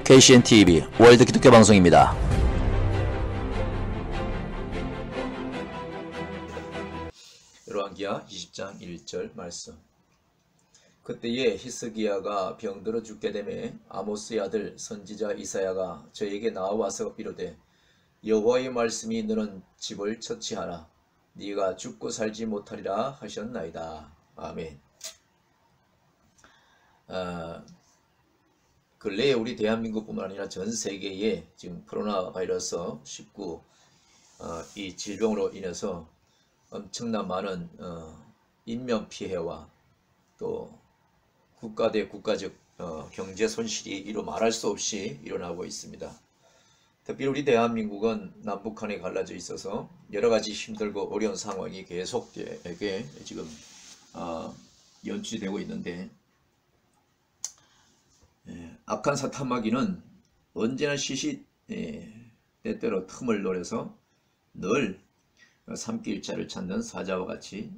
KCNTV 월드 기독교 방송입니다. 열왕기하 20장 1절 말씀. 그때에 히스기야가 병들어 죽게 되매 아모스의 아들 선지자 이사야가 저에게 나와서 이르되 여호와의 말씀이 너는 집을 처치하라. 네가 죽고 살지 못하리라 하셨나이다. 아멘. 근래에 우리 대한민국뿐만 아니라 전 세계에 지금 코로나 바이러스 19 이 질병으로 인해서 엄청난 많은 인명피해와 또 국가 대 국가적 경제 손실이 이루 말할 수 없이 일어나고 있습니다. 특히 우리 대한민국은 남북한에 갈라져 있어서 여러가지 힘들고 어려운 상황이 계속되게 지금 연출되고 있는데, 악한 사탄마귀는 언제나 때때로 틈을 노려서 늘 삼킬자를 찾는 사자와 같이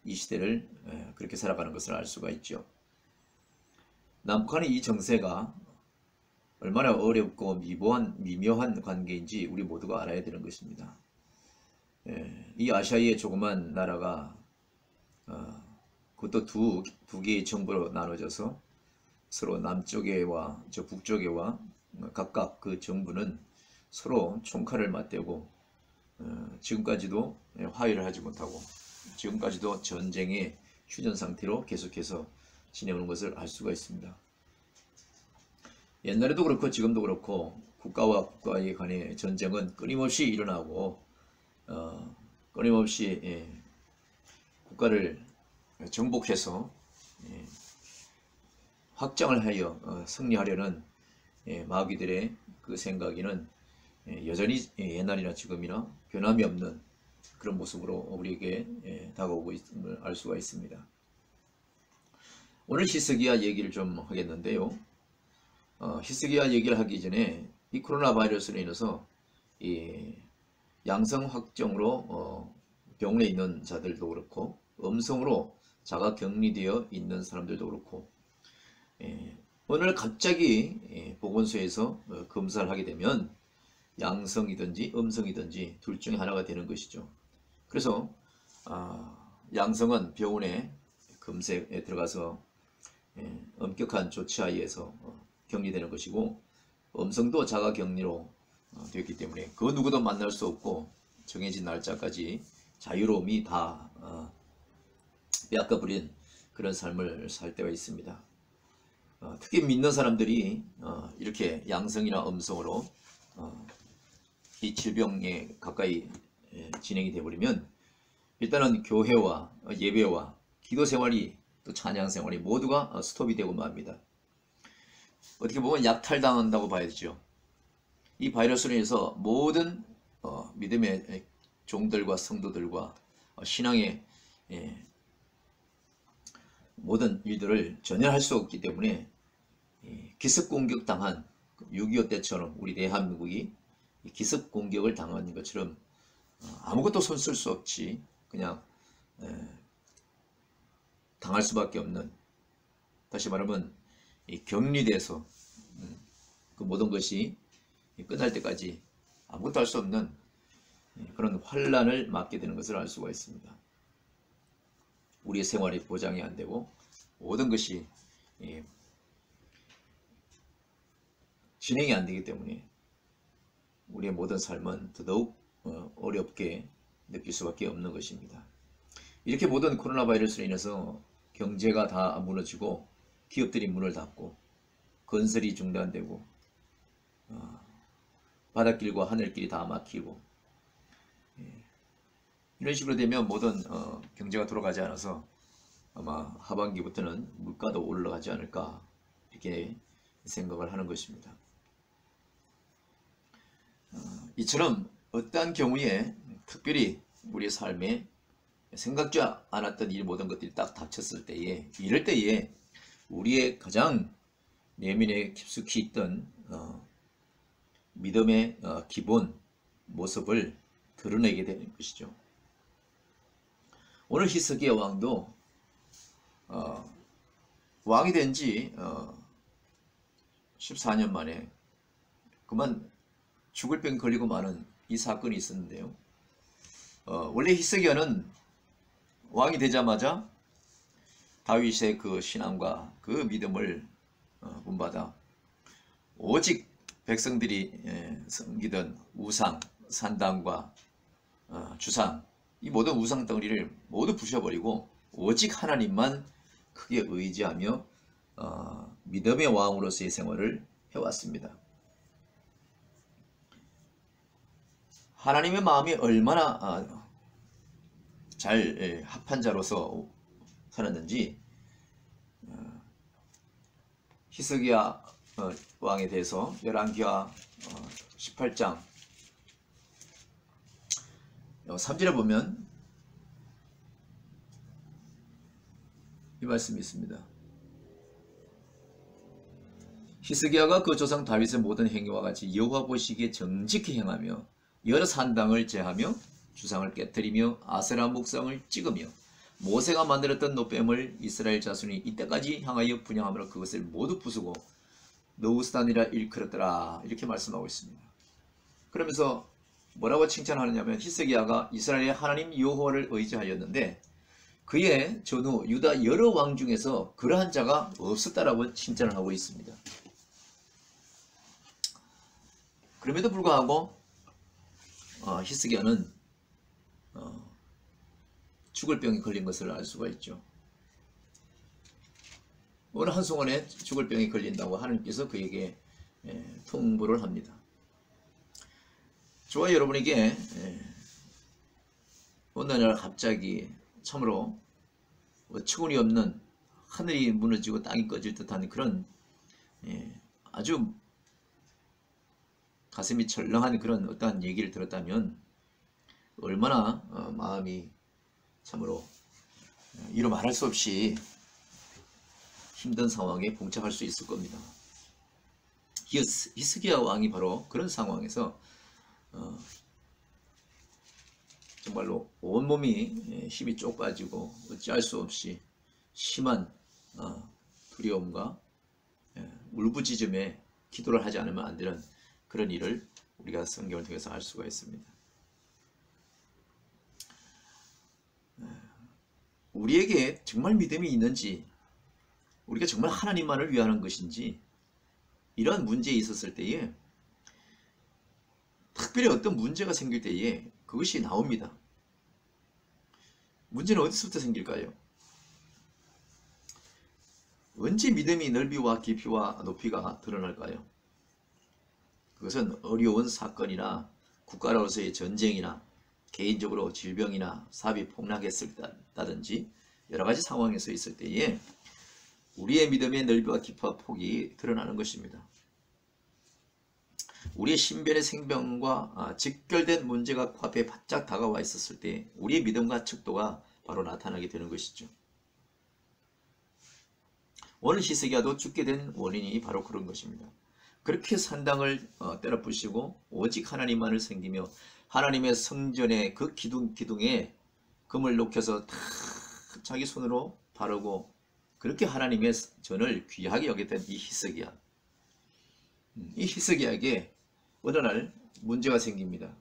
이 시대를 그렇게 살아가는 것을 알 수가 있죠. 남북한의 이 정세가 얼마나 어렵고 미묘한 관계인지 우리 모두가 알아야 되는 것입니다. 이 아시아의 조그만 나라가 그것도 두 개의 정부로 나눠져서 서로 남쪽에와 저 북쪽에와 각각 그 정부는 서로 총칼을 맞대고 지금까지도 화해를 하지 못하고 지금까지도 전쟁의 휴전 상태로 계속해서 지내오는 것을 알 수가 있습니다. 옛날에도 그렇고 지금도 그렇고 국가와 국가에 간의 전쟁은 끊임없이 일어나고 끊임없이 국가를 정복해서 확장을 하여 승리하려는 마귀들의 그 생각에는 여전히 옛날이나 지금이나 변함이 없는 그런 모습으로 우리에게 다가오고 있음을 알 수가 있습니다. 오늘 히스기야 얘기를 좀 하겠는데요. 히스기야 얘기를 하기 전에 이 코로나 바이러스로 인해서 이 양성 확정으로 병원에 있는 자들도 그렇고 음성으로 자가 격리되어 있는 사람들도 그렇고 오늘 갑자기 보건소에서 검사를 하게 되면 양성이든지 음성이든지 둘 중에 하나가 되는 것이죠. 그래서 양성은 병원에 검색에 들어가서 엄격한 조치하에서 격리되는 것이고, 음성도 자가 격리로 되었기 때문에 그 누구도 만날 수 없고 정해진 날짜까지 자유로움이 다 빼앗겨버린 그런 삶을 살 때가 있습니다. 특히 믿는 사람들이 이렇게 양성이나 음성으로 이 질병에 가까이 진행이 되어버리면 일단은 교회와 예배와 기도 생활이 또 찬양 생활이 모두가 스톱이 되고 맙니다. 어떻게 보면 약탈당한다고 봐야죠. 이 바이러스로 인해서 모든 믿음의 종들과 성도들과 신앙의 모든 일들을 전혀 할 수 없기 때문에 기습공격 당한 6.25 때처럼 우리 대한민국이 기습공격을 당한 것처럼 아무것도 손 쓸 수 없이 그냥 당할 수밖에 없는, 다시 말하면 격리돼서 그 모든 것이 끝날 때까지 아무것도 할 수 없는 그런 환란을 맞게 되는 것을 알 수가 있습니다. 우리의 생활이 보장이 안 되고 모든 것이 진행이 안 되기 때문에 우리의 모든 삶은 더더욱 어렵게 느낄 수밖에 없는 것입니다. 이렇게 모든 코로나 바이러스로 인해서 경제가 다 무너지고 기업들이 문을 닫고 건설이 중단되고 바닷길과 하늘길이 다 막히고 이런 식으로 되면 모든 경제가 돌아가지 않아서 아마 하반기부터는 물가도 올라가지 않을까 이렇게 생각을 하는 것입니다. 이처럼 어떠한 경우에 특별히 우리의 삶에 생각지 않았던 이 모든 것들이 딱 닥쳤을 때에, 이럴 때에 우리의 가장 내면에 깊숙이 있던 믿음의 기본 모습을 드러내게 되는 것이죠. 오늘 히스기야 왕도 왕이 된 지 14년 만에 그만 죽을 병 걸리고 마는 이 사건이 있었는데요. 원래 히스기야는 왕이 되자마자 다윗의 그 신앙과 그 믿음을 본받아 오직 백성들이 섬기던 우상, 산당과 주상, 이 모든 우상 덩어리를 모두 부셔버리고 오직 하나님만 크게 의지하며 믿음의 왕으로서의 생활을 해왔습니다. 하나님의 마음이 얼마나 잘 합한 자로서 살았는지 히스기야 왕에 대해서 열왕기하 18장 3절에 보면 이 말씀이 있습니다. 히스기야가 그 조상 다윗의 모든 행위와 같이 여호와 보시기에 정직히 행하며 여러 산당을 제하며 주상을 깨뜨리며 아세라 목상을 찍으며 모세가 만들었던 노뱀을 이스라엘 자손이 이때까지 향하여 분향함으로 그것을 모두 부수고 노우스단이라 일컬었더라, 이렇게 말씀하고 있습니다. 그러면서 뭐라고 칭찬하느냐면 히스기야가 이스라엘의 하나님 여호와를 의지하였는데 그의 전후 유다 여러 왕 중에서 그러한 자가 없었다라고 칭찬을 하고 있습니다. 그럼에도 불구하고 히스기야는 죽을 병에 걸린 것을 알 수가 있죠. 어느 한순간에 죽을 병에 걸린다고 하나님께서 그에게 통보를 합니다. 저와 여러분에게 어느 날 갑자기 참으로 어처구니 없는 하늘이 무너지고 땅이 꺼질 듯한 그런 아주 가슴이 철렁한 그런 어떠한 얘기를 들었다면 얼마나 마음이 참으로 이루 말할 수 없이 힘든 상황에 봉착할 수 있을 겁니다. 히스기야 왕이 바로 그런 상황에서 정말로 온몸이 힘이 쪽 빠지고 어찌할 수 없이 심한 두려움과 울부짖음에 기도를 하지 않으면 안 되는 그런 일을 우리가 성경을 통해서 알 수가 있습니다. 우리에게 정말 믿음이 있는지, 우리가 정말 하나님만을 위하는 것인지, 이러한 문제에 있었을 때에 특별히 어떤 문제가 생길 때에 그것이 나옵니다. 문제는 어디서부터 생길까요? 언제 믿음의 넓이와 깊이와 높이가 드러날까요? 그것은 어려운 사건이나 국가로서의 전쟁이나 개인적으로 질병이나 사업이 폭락했다든지 여러 가지 상황에서 있을 때에 우리의 믿음의 넓이와 깊이와 폭이 드러나는 것입니다. 우리의 신변의 생명과 직결된 문제가 코앞에 바짝 다가와 있었을 때 우리의 믿음과 척도가 바로 나타나게 되는 것이죠. 오늘 히스기야도 죽게 된 원인이 바로 그런 것입니다. 그렇게 산당을 때려 부시고 오직 하나님만을 섬기며 하나님의 성전의 그 기둥에 금을 녹여서 다 자기 손으로 바르고 그렇게 하나님의 전을 귀하게 여겼던 이 히스기야. 이 히스기야에게 어느 날 문제가 생깁니다.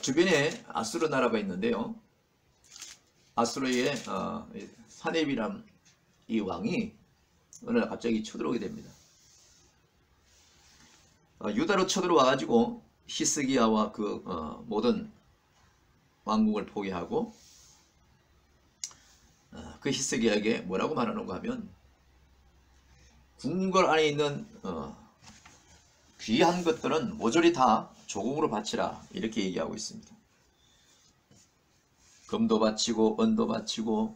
주변에 아수르 나라가 있는데요. 아수르의 사네비람 이 왕이 어느 날 갑자기 쳐들어오게 됩니다. 유다로 쳐들어와 가지고 히스기야와 그 모든 왕국을 포기하고 그 히스기야에게 뭐라고 말하는가 하면 궁궐 안에 있는 귀한 것들은 모조리 다 조공으로 바치라, 이렇게 얘기하고 있습니다. 금도 바치고 은도 바치고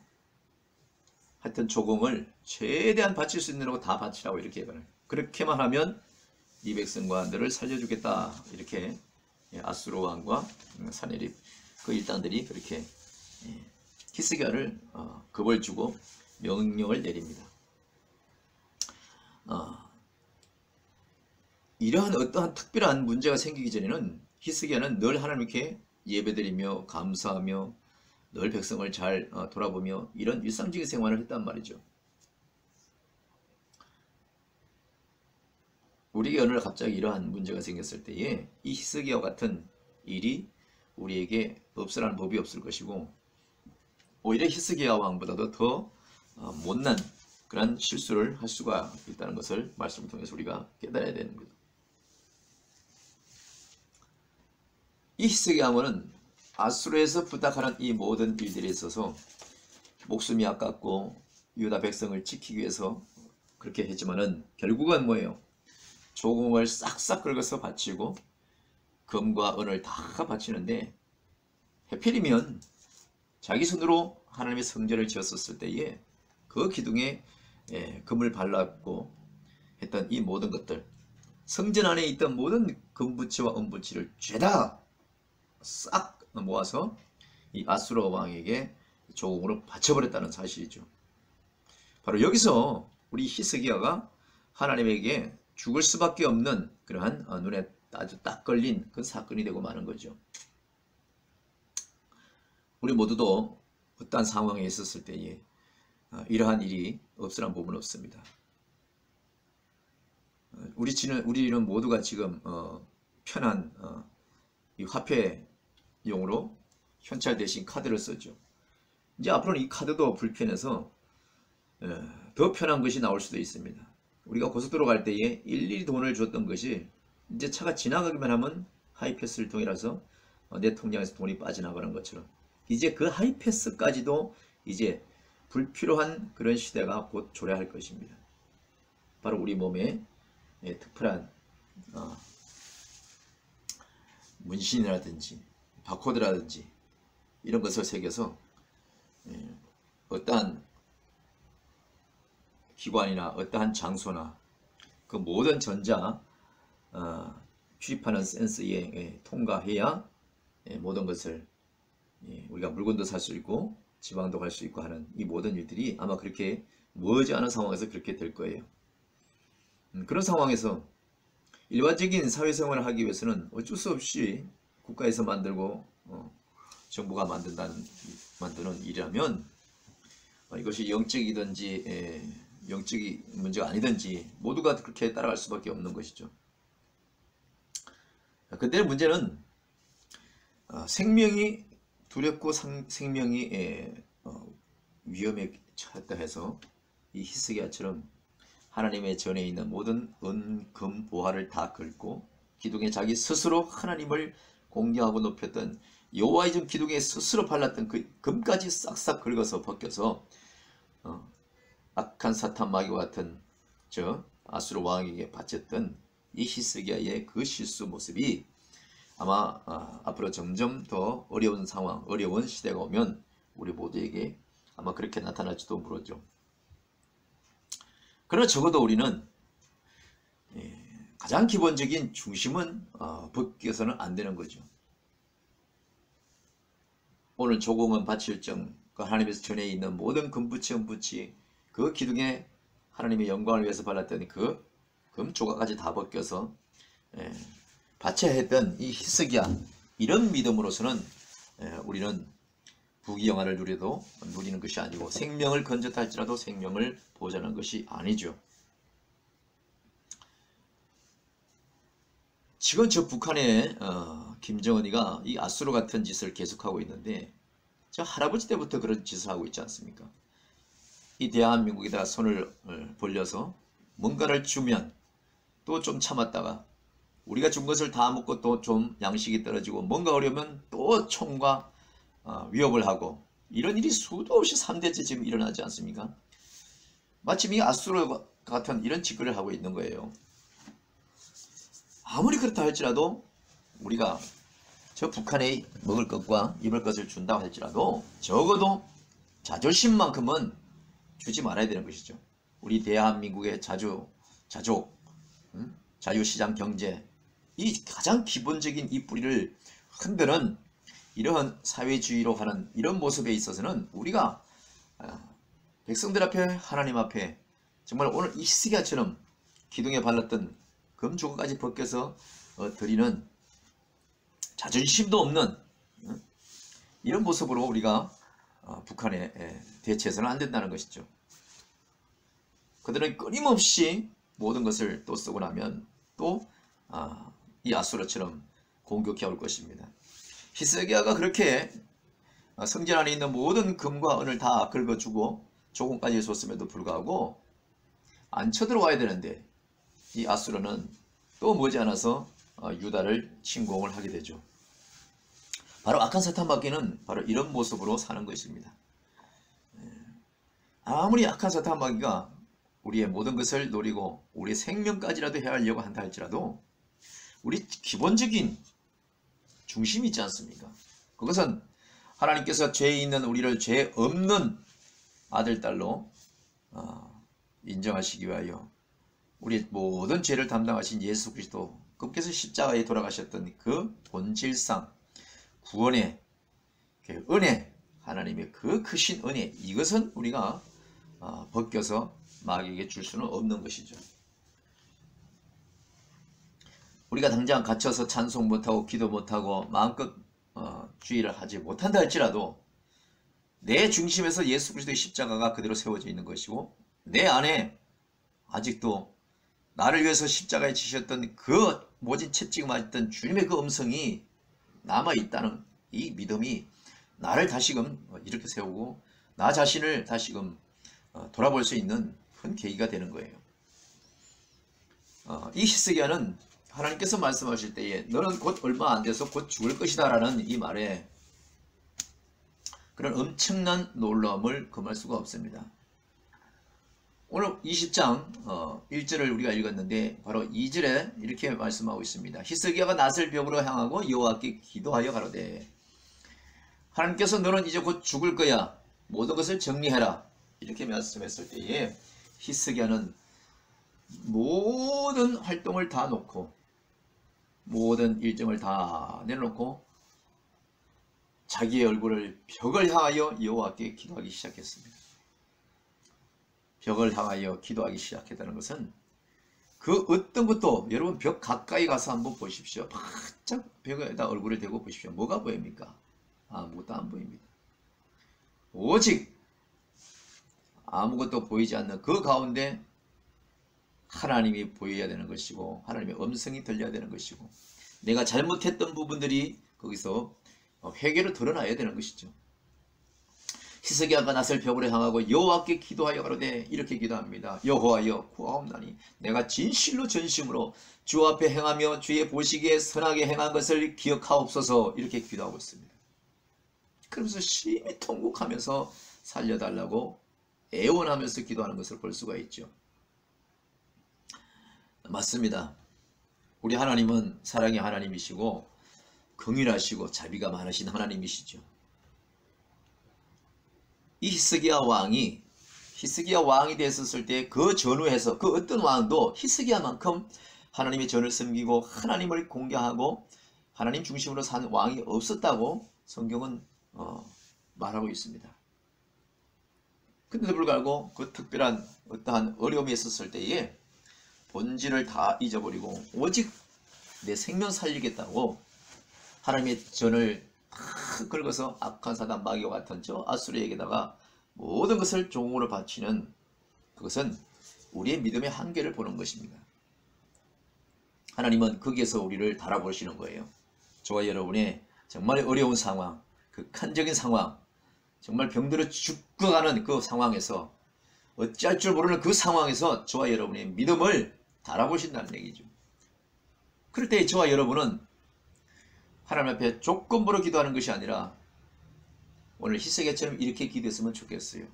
하여튼 조공을 최대한 바칠 수 있는 거 다 바치라고 이렇게 얘기해요. 그렇게만 하면 이 백성과 너를 살려주겠다, 이렇게 아수르 왕과 사네립 그 일당들이 그렇게 히스기야를 겁을 주고 명령을 내립니다. 이러한 어떠한 특별한 문제가 생기기 전에는 히스기야는 늘 하나님께 예배드리며 감사하며 늘 백성을 잘 돌아보며 이런 일상적인 생활을 했단 말이죠. 우리에게 어느 날 갑자기 이러한 문제가 생겼을 때에 이 히스기야와 같은 일이 우리에게 없으라는 법이 없을 것이고, 오히려 히스기야 왕보다도 더 못난 그런 실수를 할 수가 있다는 것을 말씀을 통해서 우리가 깨달아야 되는 거죠. 이 히스기야 왕은 아수르에서 부탁하는 이 모든 일들에 있어서 목숨이 아깝고 유다 백성을 지키기 위해서 그렇게 했지만은 결국은 뭐예요? 조공을 싹싹 긁어서 바치고 금과 은을 다 바치는데, 해필이면 자기 손으로 하나님의 성전을 지었었을 때에 그 기둥에 금을 발랐고 했던 이 모든 것들, 성전 안에 있던 모든 금부치와 은부치를 죄다 싹 모아서 이 아수르 왕에게 조공으로 바쳐버렸다는 사실이죠. 바로 여기서 우리 히스기야가 하나님에게 죽을 수밖에 없는 그러한 눈에 아주 딱 걸린 그 사건이 되고 마는 거죠. 우리 모두도 어떠한 상황에 있었을 때에 이러한 일이 없으란 법은 없습니다. 우리는 모두가 지금 편한 이 화폐용으로 현찰 대신 카드를 쓰죠. 이제 앞으로는 이 카드도 불편해서 더 편한 것이 나올 수도 있습니다. 우리가 고속도로 갈 때에 일일이 돈을 줬던 것이 이제 차가 지나가기만 하면 하이패스를 통해서 내 통장에서 돈이 빠져나가는 것처럼, 이제 그 하이패스까지도 이제 불필요한 그런 시대가 곧 조래할 것입니다. 바로 우리 몸에 특별한 문신이라든지 바코드라든지 이런 것을 새겨서 어떠한 기관이나 어떠한 장소나 그 모든 전자 출입하는 센서에 통과해야 모든 것을 우리가 물건도 살 수 있고 지방도 갈 수 있고 하는 이 모든 일들이 아마 그렇게 머지않은 상황에서 그렇게 될 거예요. 그런 상황에서 일반적인 사회생활을 하기 위해서는 어쩔 수 없이 국가에서 만들고 정부가 만드는 일이라면 이것이 영적이든지 영적인 문제가 아니든지 모두가 그렇게 따라갈 수밖에 없는 것이죠. 그때 문제는 생명이 두렵고 생명이 위험에 처했다 해서 이 히스기야처럼 하나님의 전에 있는 모든 은, 금, 보화를 다 긁고 기둥에 자기 스스로 하나님을 공경하고 높였던 여호와의 전 기둥에 스스로 발랐던 그 금까지 싹싹 긁어서 벗겨서 악한 사탄 마귀와 같은 저 아수르 왕에게 바쳤던 이 히스기야의 그 실수 모습이 아마 앞으로 점점 더 어려운 상황, 어려운 시대가 오면 우리 모두에게 아마 그렇게 나타날지도 모르죠. 그러나 적어도 우리는 가장 기본적인 중심은 벗겨서는 안 되는 거죠. 오늘 조공은 바칠정 그 하나님께서 전에 있는 모든 금부치, 은부치 그 기둥에 하나님의 영광을 위해서 발랐던 그 금조각까지 다 벗겨서 바쳐야 했던 이 히스기야, 이런 믿음으로서는 우리는 부귀영화를 누리는 것이 아니고 생명을 건졌다 할지라도 생명을 보존하는 것이 아니죠. 지금 저 북한의 김정은이가 이 아수르 같은 짓을 계속하고 있는데, 저 할아버지 때부터 그런 짓을 하고 있지 않습니까? 이 대한민국에다가 손을 벌려서 뭔가를 주면 또 좀 참았다가 우리가 준 것을 다 먹고 또 좀 양식이 떨어지고 뭔가 어려우면 또 총과 위협을 하고, 이런 일이 수도 없이 3대째 지금 일어나지 않습니까? 마침 이 아수르 같은 이런 짓거리를 하고 있는 거예요. 아무리 그렇다 할지라도 우리가 저 북한에 먹을 것과 입을 것을 준다고 할지라도 적어도 자존심만큼은 주지 말아야 되는 것이죠. 우리 대한민국의 자족, 자유시장 경제, 이 가장 기본적인 이 뿌리를 흔드는 이러한 사회주의로 하는 이런 모습에 있어서는 우리가 백성들 앞에, 하나님 앞에 정말 오늘 이 히스기야처럼 기둥에 발랐던 금조각까지 벗겨서 드리는 자존심도 없는 이런 모습으로 우리가 북한에 대처해서는 안 된다는 것이죠. 그들은 끊임없이 모든 것을 또 쓰고 나면 또 이 아수르처럼 공격해 올 것입니다. 히스기야가 그렇게 성전 안에 있는 모든 금과 은을 다 긁어주고 조공까지 줬음에도 불구하고 안 쳐들어와야 되는데 이 아수르는 또 머지않아서 유다를 침공을 하게 되죠. 바로 악한 사탄 마귀는 바로 이런 모습으로 사는 것입니다. 아무리 악한 사탄 마귀가 우리의 모든 것을 노리고 우리의 생명까지라도 해하려고 한다 할지라도 우리 기본적인 중심이 있지 않습니까? 그것은 하나님께서 죄 있는 우리를 죄 없는 아들, 딸로 인정하시기 위하여 우리 모든 죄를 담당하신 예수 그리스도, 그께서 십자가에 돌아가셨던 그 본질상 구원의 그 은혜, 하나님의 그 크신 은혜, 이것은 우리가 벗겨서 마귀에게 줄 수는 없는 것이죠. 우리가 당장 갇혀서 찬송 못하고 기도 못하고 마음껏 주의를 하지 못한다 할지라도 내 중심에서 예수 그리스도의 십자가가 그대로 세워져 있는 것이고 내 안에 아직도 나를 위해서 십자가에 지셨던 그 모진 채찍 맞았던 주님의 그 음성이 남아있다는 이 믿음이 나를 다시금 이렇게 세우고 나 자신을 다시금 돌아볼 수 있는 큰 계기가 되는 거예요. 이 히스기야는 하나님께서 말씀하실 때에 너는 곧 얼마 안 돼서 곧 죽을 것이다 라는 이 말에 그런 엄청난 놀라움을 금할 수가 없습니다. 오늘 20장 1절을 우리가 읽었는데 바로 2절에 이렇게 말씀하고 있습니다. 히스기야가 낫을 벽으로 향하고 여호와께 기도하여 가로되 하나님께서 너는 이제 곧 죽을 거야. 모든 것을 정리해라. 이렇게 말씀했을 때에 히스기야는 모든 활동을 다 놓고 모든 일정을 다 내놓고 자기의 얼굴을 벽을 향하여 여호와께 기도하기 시작했습니다. 벽을 향하여 기도하기 시작했다는 것은 그 어떤 것도 여러분 벽 가까이 가서 한번 보십시오. 바짝 벽에다 얼굴을 대고 보십시오. 뭐가 보입니까? 아무것도 안 보입니다. 오직 아무것도 보이지 않는 그 가운데 하나님이 보여야 되는 것이고 하나님의 음성이 들려야 되는 것이고 내가 잘못했던 부분들이 거기서 회개로 드러나야 되는 것이죠. 히스기야가 낫을 벽으로 향하고 여호와께 기도하여 가로되 이렇게 기도합니다. 여호와여 구하옵나니 내가 진실로 전심으로 주 앞에 행하며 주의 보시기에 선하게 행한 것을 기억하옵소서. 이렇게 기도하고 있습니다. 그러면서 심히 통곡하면서 살려달라고 애원하면서 기도하는 것을 볼 수가 있죠. 맞습니다. 우리 하나님은 사랑의 하나님이시고 긍휼하시고 자비가 많으신 하나님이시죠. 이 히스기야 왕이 됐었을 때 그 전후에서 그 어떤 왕도 히스기야만큼 하나님의 전을 섬기고 하나님을 공경하고 하나님 중심으로 산 왕이 없었다고 성경은 말하고 있습니다. 근데도 불구하고 그 특별한 어떠한 어려움이 있었을 때에 본질을 다 잊어버리고 오직 내 생명 살리겠다고 하나님의 전을 다 긁어서 악한 사단 마귀와 같은 저 아수르에게다가 모든 것을 종으로 바치는 그것은 우리의 믿음의 한계를 보는 것입니다. 하나님은 거기에서 우리를 달아보시는 거예요. 저와 여러분의 정말 어려운 상황, 극한적인 상황, 정말 병들어 죽어가는 그 상황에서 어찌할 줄 모르는 그 상황에서 저와 여러분의 믿음을 달아보신다는 얘기죠. 그럴 때 저와 여러분은 하나님 앞에 조건부로 기도하는 것이 아니라 오늘 히스기야처럼 이렇게 기도했으면 좋겠어요.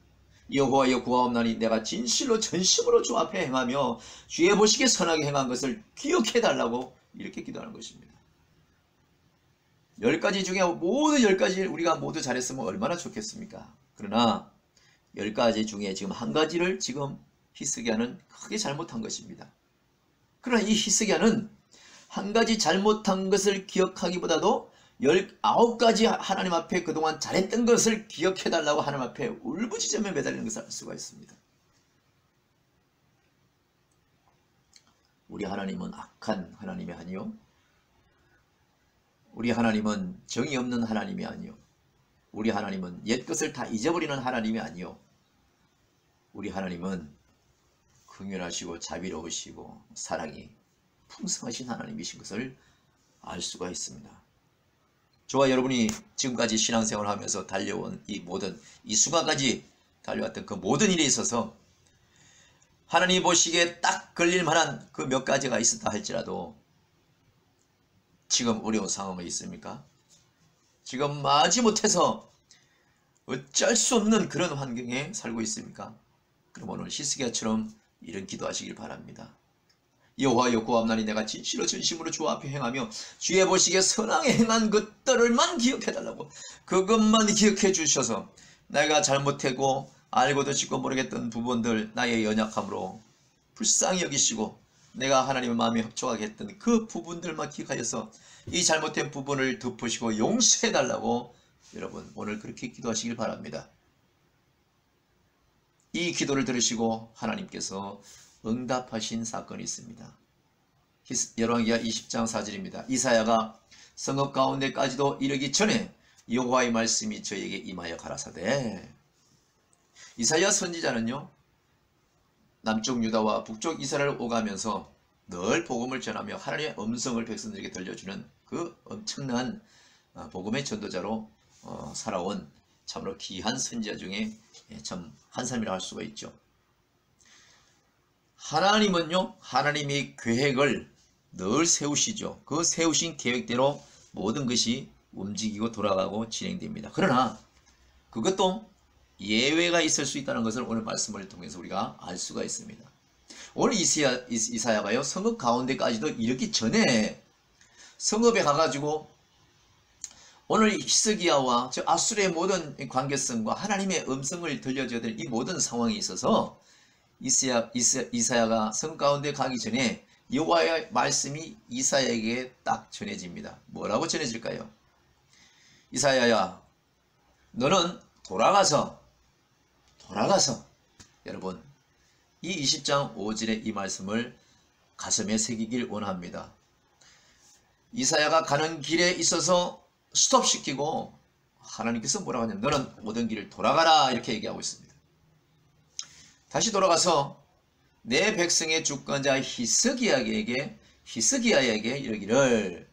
여호와여 구하옵나니 내가 진실로 전심으로 주 앞에 행하며 주의 보시기에 선하게 행한 것을 기억해달라고 이렇게 기도하는 것입니다. 10가지 중에 모두 10가지 우리가 모두 잘했으면 얼마나 좋겠습니까? 그러나 10가지 중에 지금 한 가지를 지금 히스기야는 크게 잘못한 것입니다. 그러나 이 히스기야는 한 가지 잘못한 것을 기억하기보다도 19가지 하나님 앞에 그동안 잘했던 것을 기억해달라고 하나님 앞에 울부짖으며 매달리는 것을 알 수가 있습니다. 우리 하나님은 악한 하나님이 아니요, 우리 하나님은 정의 없는 하나님이 아니요, 우리 하나님은 옛것을 다 잊어버리는 하나님이 아니요, 우리 하나님은 긍휼하시고 자비로우시고 사랑이 풍성하신 하나님이신 것을 알 수가 있습니다. 저와 여러분이 지금까지 신앙생활을 하면서 달려온 이 순간까지 달려왔던 그 모든 일에 있어서 하나님이 보시기에 딱 걸릴 만한 그 몇 가지가 있었다 할지라도 지금 어려운 상황에 있습니까? 지금 마지못해서 어쩔 수 없는 그런 환경에 살고 있습니까? 그럼 오늘 히스기야처럼 이런 기도하시길 바랍니다. 여호와여 구함나니 내가 진실로 전심으로 주 앞에 행하며 주의 보시기에 선하게 행한 것들을만 기억해달라고, 그것만 기억해 주셔서 내가 잘못하고 알고도 짓고 모르겠던 부분들, 나의 연약함으로 불쌍히 여기시고 내가 하나님의 마음에 합족하게 했던 그 부분들만 기억하여서 이 잘못된 부분을 덮으시고 용서해달라고 여러분 오늘 그렇게 기도하시길 바랍니다. 이 기도를 들으시고 하나님께서 응답하신 사건이 있습니다. 열왕기하 20장 4절입니다. 이사야가 성읍 가운데까지도 이르기 전에 여호와의 말씀이 저에게 임하여 가라사대. 이사야 선지자는요, 남쪽 유다와 북쪽 이스라엘을 오가면서 늘 복음을 전하며 하나님의 음성을 백성들에게 들려주는 그 엄청난 복음의 전도자로 살아온 참으로 귀한 선지자 중에 참 한 사람이라 할 수가 있죠. 하나님은요, 하나님의 계획을 늘 세우시죠. 그 세우신 계획대로 모든 것이 움직이고 돌아가고 진행됩니다. 그러나 그것도 예외가 있을 수 있다는 것을 오늘 말씀을 통해서 우리가 알 수가 있습니다. 오늘 이사야가요, 성읍 가운데까지도 이르기 전에 성읍에 가가지고 오늘 히스기야와 저 아수르의 모든 관계성과 하나님의 음성을 들려줘야 될 이 모든 상황이 있어서 이사야가 성읍 가운데 가기 전에 여호와의 말씀이 이사야에게 딱 전해집니다. 뭐라고 전해질까요? 이사야야, 너는 돌아가서 여러분 이 20장 5절의 이 말씀을 가슴에 새기길 원합니다. 이사야가 가는 길에 있어서 스톱시키고 하나님께서 뭐라고 하냐면 너는 모든 길을 돌아가라 이렇게 얘기하고 있습니다. 다시 돌아가서 내 백성의 주권자 히스기야에게 이르기를,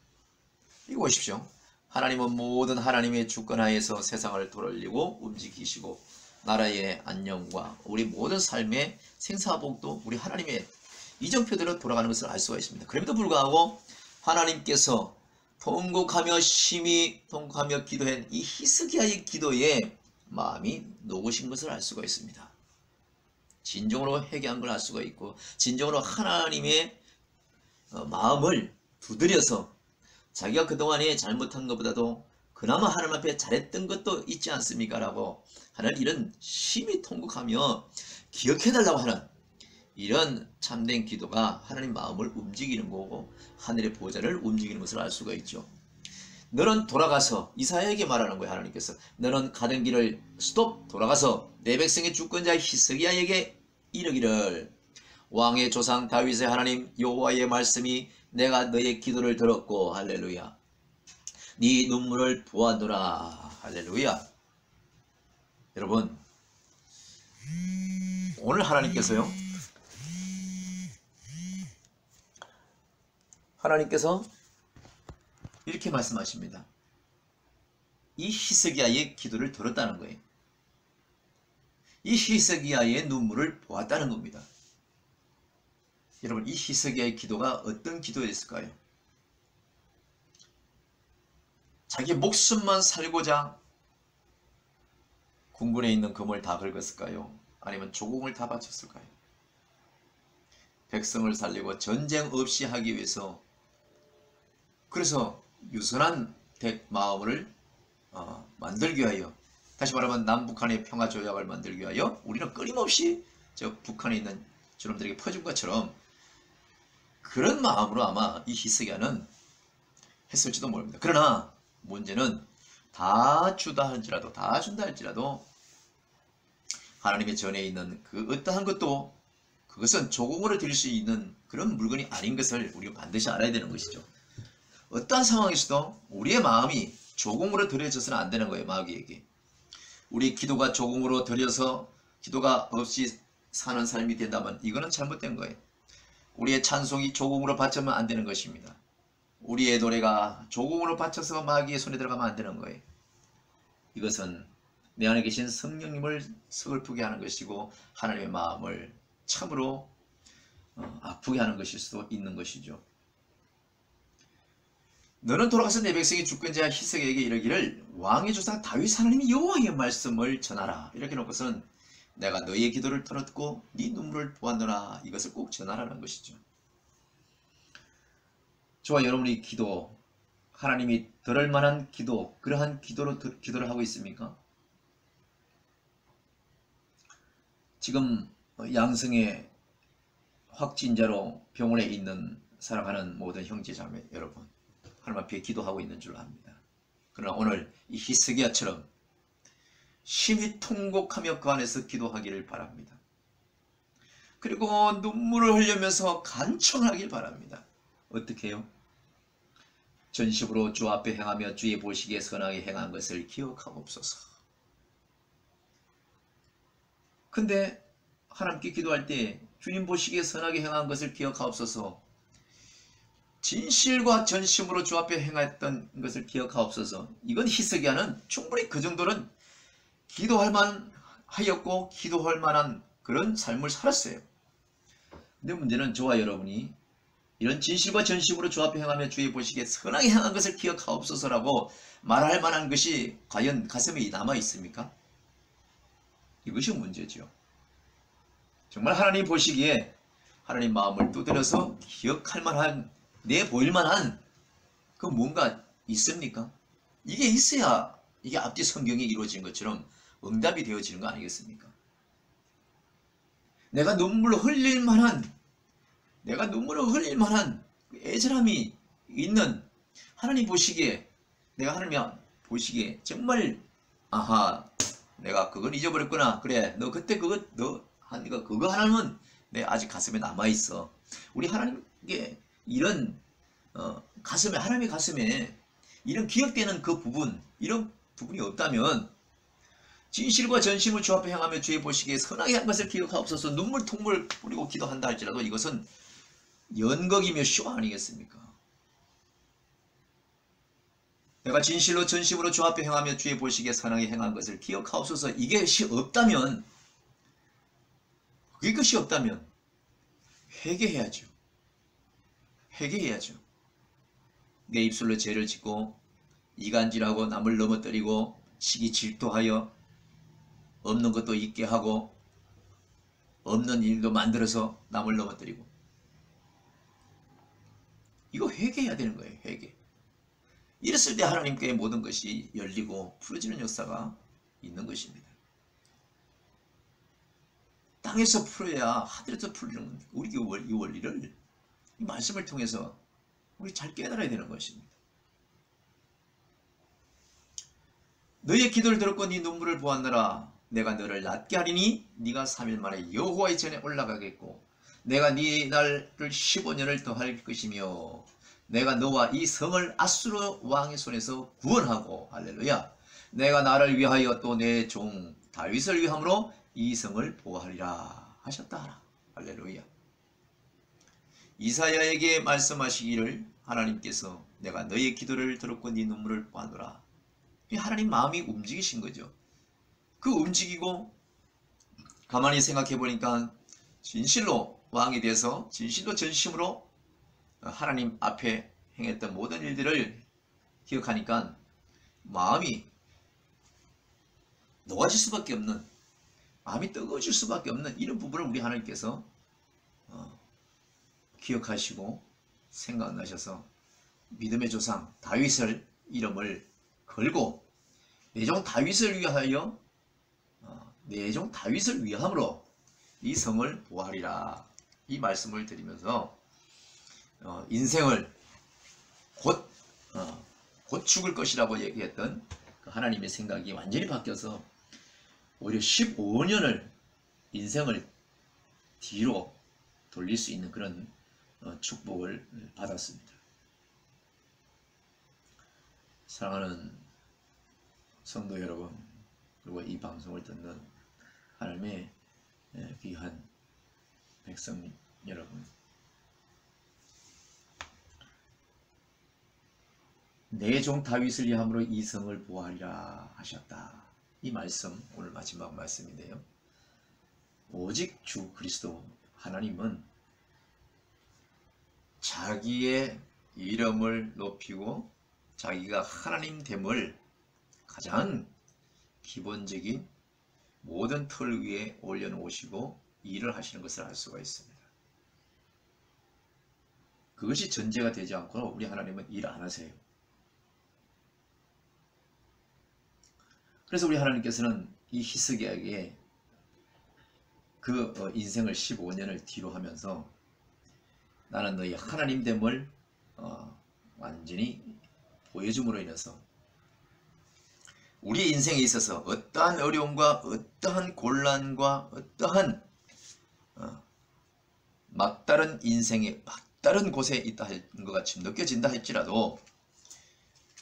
이거 보십시오. 하나님은 모든 하나님의 주권하에서 세상을 돌리고 움직이시고 나라의 안녕과 우리 모든 삶의 생사복도 우리 하나님의 이정표대로 돌아가는 것을 알 수가 있습니다. 그럼에도 불구하고 하나님께서 통곡하며 심히 통곡하며 기도한 이 히스기야의 기도에 마음이 녹으신 것을 알 수가 있습니다. 진정으로 회개한 걸 알 수가 있고 진정으로 하나님의 마음을 두드려서 자기가 그동안에 잘못한 것보다도 그나마 하나님 앞에 잘했던 것도 있지 않습니까? 라고 하는 이런 심히 통곡하며 기억해달라고 하는 이런 참된 기도가 하나님 마음을 움직이는 거고 하늘의 보좌를 움직이는 것을 알 수가 있죠. 너는 돌아가서, 이사야에게 말하는 거예요. 하나님께서 너는 가던 길을 스톱, 돌아가서 내 백성의 주권자 히스기야에게 이르기를, 왕의 조상 다윗의 하나님 여호와의 말씀이 내가 너의 기도를 들었고 할렐루야 네 눈물을 보았노라 할렐루야. 여러분 오늘 하나님께서 이렇게 말씀하십니다. 이 히스기야의 기도를 들었다는 거예요. 이 히스기야의 눈물을 보았다는 겁니다. 여러분 이 히스기야의 기도가 어떤 기도였을까요? 자기 목숨만 살고자 궁궐에 있는 금을 다 긁었을까요? 아니면 조공을 다 바쳤을까요? 백성을 살리고 전쟁 없이 하기 위해서, 그래서 유선한 마음을 만들기 위하여, 다시 말하면 남북한의 평화조약을 만들기 위하여 우리는 끊임없이 저 북한에 있는 저놈들에게 퍼준 것처럼 그런 마음으로 아마 이 히스기야는 했을지도 모릅니다. 그러나 문제는 다 준다 할지라도 하나님의 전에 있는 그 어떠한 것도 그것은 조공으로 드릴 수 있는 그런 물건이 아닌 것을 우리가 반드시 알아야 되는 것이죠. 어떠한 상황에서도 우리의 마음이 조공으로 드려져서는 안 되는 거예요. 마귀에게. 우리 기도가 조공으로 드려서 기도가 없이 사는 삶이 된다면 이거는 잘못된 거예요. 우리의 찬송이 조공으로 바쳐면 안 되는 것입니다. 우리의 노래가 조공으로 바쳐서 마귀의 손에 들어가면 안 되는 거예요. 이것은 내 안에 계신 성령님을 서글프게 하는 것이고 하나님의 마음을 참으로 아프게 하는 것일 수도 있는 것이죠. 너는 돌아가서 내 백성이 주권자 히스기야에게 이르기를 왕의 조상 다윗 하나님이 여호와의 말씀을 전하라. 이렇게 놓고서는 내가 너희의 기도를 들었고 네 눈물을 보았노라. 이것을 꼭 전하라는 것이죠. 저와 여러분의 기도, 하나님이 들을 만한 기도, 그러한 기도를 하고 있습니까? 지금 양성의 확진자로 병원에 있는 살아가는 모든 형제자매 여러분, 하나님 앞에 기도하고 있는 줄 압니다. 그러나 오늘 이 히스기야처럼 심히 통곡하며 그 안에서 기도하기를 바랍니다. 그리고 눈물을 흘리면서 간청하길 바랍니다. 어떻게 해요? 전심으로 주 앞에 행하며 주의 보시기에 선하게 행한 것을 기억하옵소서. 근데 하나님께 기도할 때 주님 보시기에 선하게 행한 것을 기억하옵소서, 진실과 전심으로 주 앞에 행했던 것을 기억하옵소서. 이건 히스기야는 충분히 그 정도는 기도할 만하였고 기도할 만한 그런 삶을 살았어요. 근데 문제는 저와 여러분이 이런 진실과 전심으로 주 앞에 행하며 주의 보시기에 선하게 행한 것을 기억하옵소서라고 말할 만한 것이 과연 가슴에 남아 있습니까? 이것이 문제죠. 정말 하나님 보시기에 하나님 마음을 두드려서 기억할 만한, 내 보일 만한 그 뭔가 있습니까? 이게 있어야 이게 앞뒤 성경이 이루어진 것처럼 응답이 되어지는 거 아니겠습니까? 내가 눈물을 흘릴 만한 애절함이 있는, 하나님 보시기에, 내가 하나님 보시기에 정말 아하, 내가 그걸 잊어버렸구나. 그래, 너 그때 너 하니까 그거 하나는 내 아직 가슴에 남아있어. 우리 하나님께 이런 하나님의 가슴에 이런 기억되는 그 부분, 이런 부분이 없다면 진실과 전심을 주 앞에 행하며 주의 보시기에 선하게 한 것을 기억하옵소서 눈물 통물 뿌리고 기도한다 할지라도 이것은 연극이며 쇼 아니겠습니까? 내가 진실로 전심으로 주 앞에 행하며 주의 보시기에 선하게 행한 것을 기억하옵소서, 이것이 없다면, 그것이 없다면 회개해야죠. 회개해야죠. 내 입술로 죄를 짓고 이간질하고 남을 넘어뜨리고 시기 질투하여 없는 것도 있게 하고 없는 일도 만들어서 남을 넘어뜨리고, 이거 회개해야 되는 거예요. 회개. 이랬을 때 하나님께 모든 것이 열리고 풀어지는 역사가 있는 것입니다. 땅에서 풀어야 하늘에서 풀리는, 우리 이 원리를 이 말씀을 통해서 우리 잘 깨달아야 되는 것입니다. 너희의 기도를 들었고 네 눈물을 보았노라. 내가 너를 낫게 하리니 네가 3일 만에 여호와의 전에 올라가겠고 내가 네 날을 15년을 더할 것이며 내가 너와 이 성을 아수르 왕의 손에서 구원하고, 할렐루야, 내가 나를 위하여 또 내 종 다윗을 위함으로 이 성을 보호하리라 하셨다. 할렐루야. 이사야에게 말씀하시기를 하나님께서 내가 너의 기도를 들었고 네 눈물을 보았노라. 하나님 마음이 움직이신 거죠. 그 움직이고 가만히 생각해 보니까 진실로 왕이 돼서 진실로 전심으로 하나님 앞에 행했던 모든 일들을 기억하니까 마음이 녹아질 수밖에 없는, 마음이 뜨거워질 수밖에 없는 이런 부분을 우리 하나님께서 기억하시고 생각나셔서 믿음의 조상 다윗을 이름을 걸고 내 종 다윗을 위하여 내 종 다윗을 위함으로 이 성을 보호하리라, 이 말씀을 드리면서 인생을 곧 죽을 것이라고 얘기했던 그 하나님의 생각이 완전히 바뀌어서 오히려 15년을 인생을 뒤로 돌릴 수 있는 그런 축복을 받았습니다. 사랑하는 성도 여러분, 그리고 이 방송을 듣는 하나님의 귀한 백성 여러분, 내 종 다윗을 위함으로 이 성을 보호하리라 하셨다. 이 말씀 오늘 마지막 말씀인데요. 오직 주 그리스도 하나님은 자기의 이름을 높이고 자기가 하나님 됨을 가장 기본적인 모든 틀 위에 올려놓으시고 일을 하시는 것을 알 수가 있습니다. 그것이 전제가 되지 않고 우리 하나님은 일 안 하세요. 그래서 우리 하나님께서는 이 히스기야에게 그 인생을 15년을 뒤로 하면서 나는 너희 하나님 됨을 완전히 보여줌으로 인해서 우리 인생에 있어서 어떠한 어려움과 어떠한 곤란과 어떠한 막다른 인생의 막다른 곳에 있다 할 것 같이 느껴진다 할지라도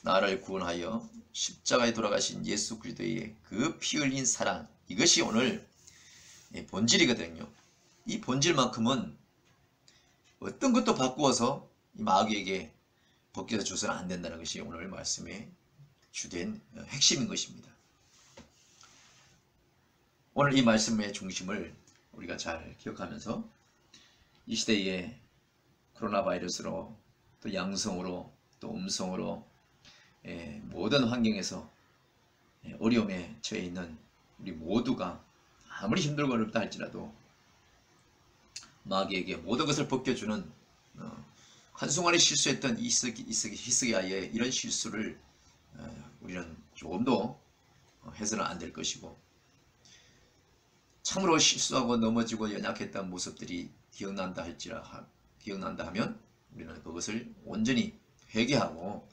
나를 구원하여 십자가에 돌아가신 예수 그리스도의 그 피 흘린 사랑, 이것이 오늘 본질이거든요. 이 본질만큼은 어떤 것도 바꾸어서 이 마귀에게 벗겨서 줘서는 안 된다는 것이 오늘 말씀의 주된 핵심인 것입니다. 오늘 이 말씀의 중심을 우리가 잘 기억하면서 이 시대에 코로나 바이러스로 또 양성으로 또 음성으로 모든 환경에서 어려움에 처해 있는 우리 모두가 아무리 힘들고 어렵다 할지라도 마귀에게 모든 것을 벗겨주는 한순간에 실수했던 히스기야의 이런 실수를 우리는 조금 더 해서는 안 될 것이고, 참으로 실수하고 넘어지고 연약했던 모습들이 기억난다 하면 우리는 그것을 온전히 회개하고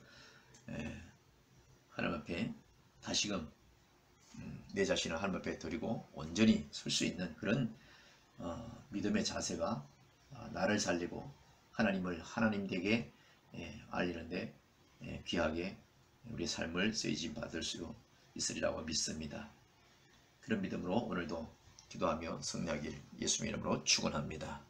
하나님 앞에 다시금 내 자신을 하나님 앞에 드리고 온전히 설 수 있는 그런 믿음의 자세가 나를 살리고 하나님을 하나님 되게 알리는데 귀하게 우리의 삶을 쓰임 받을 수 있으리라고 믿습니다. 그런 믿음으로 오늘도 기도하며 승리하길 예수님의 이름으로 축원합니다.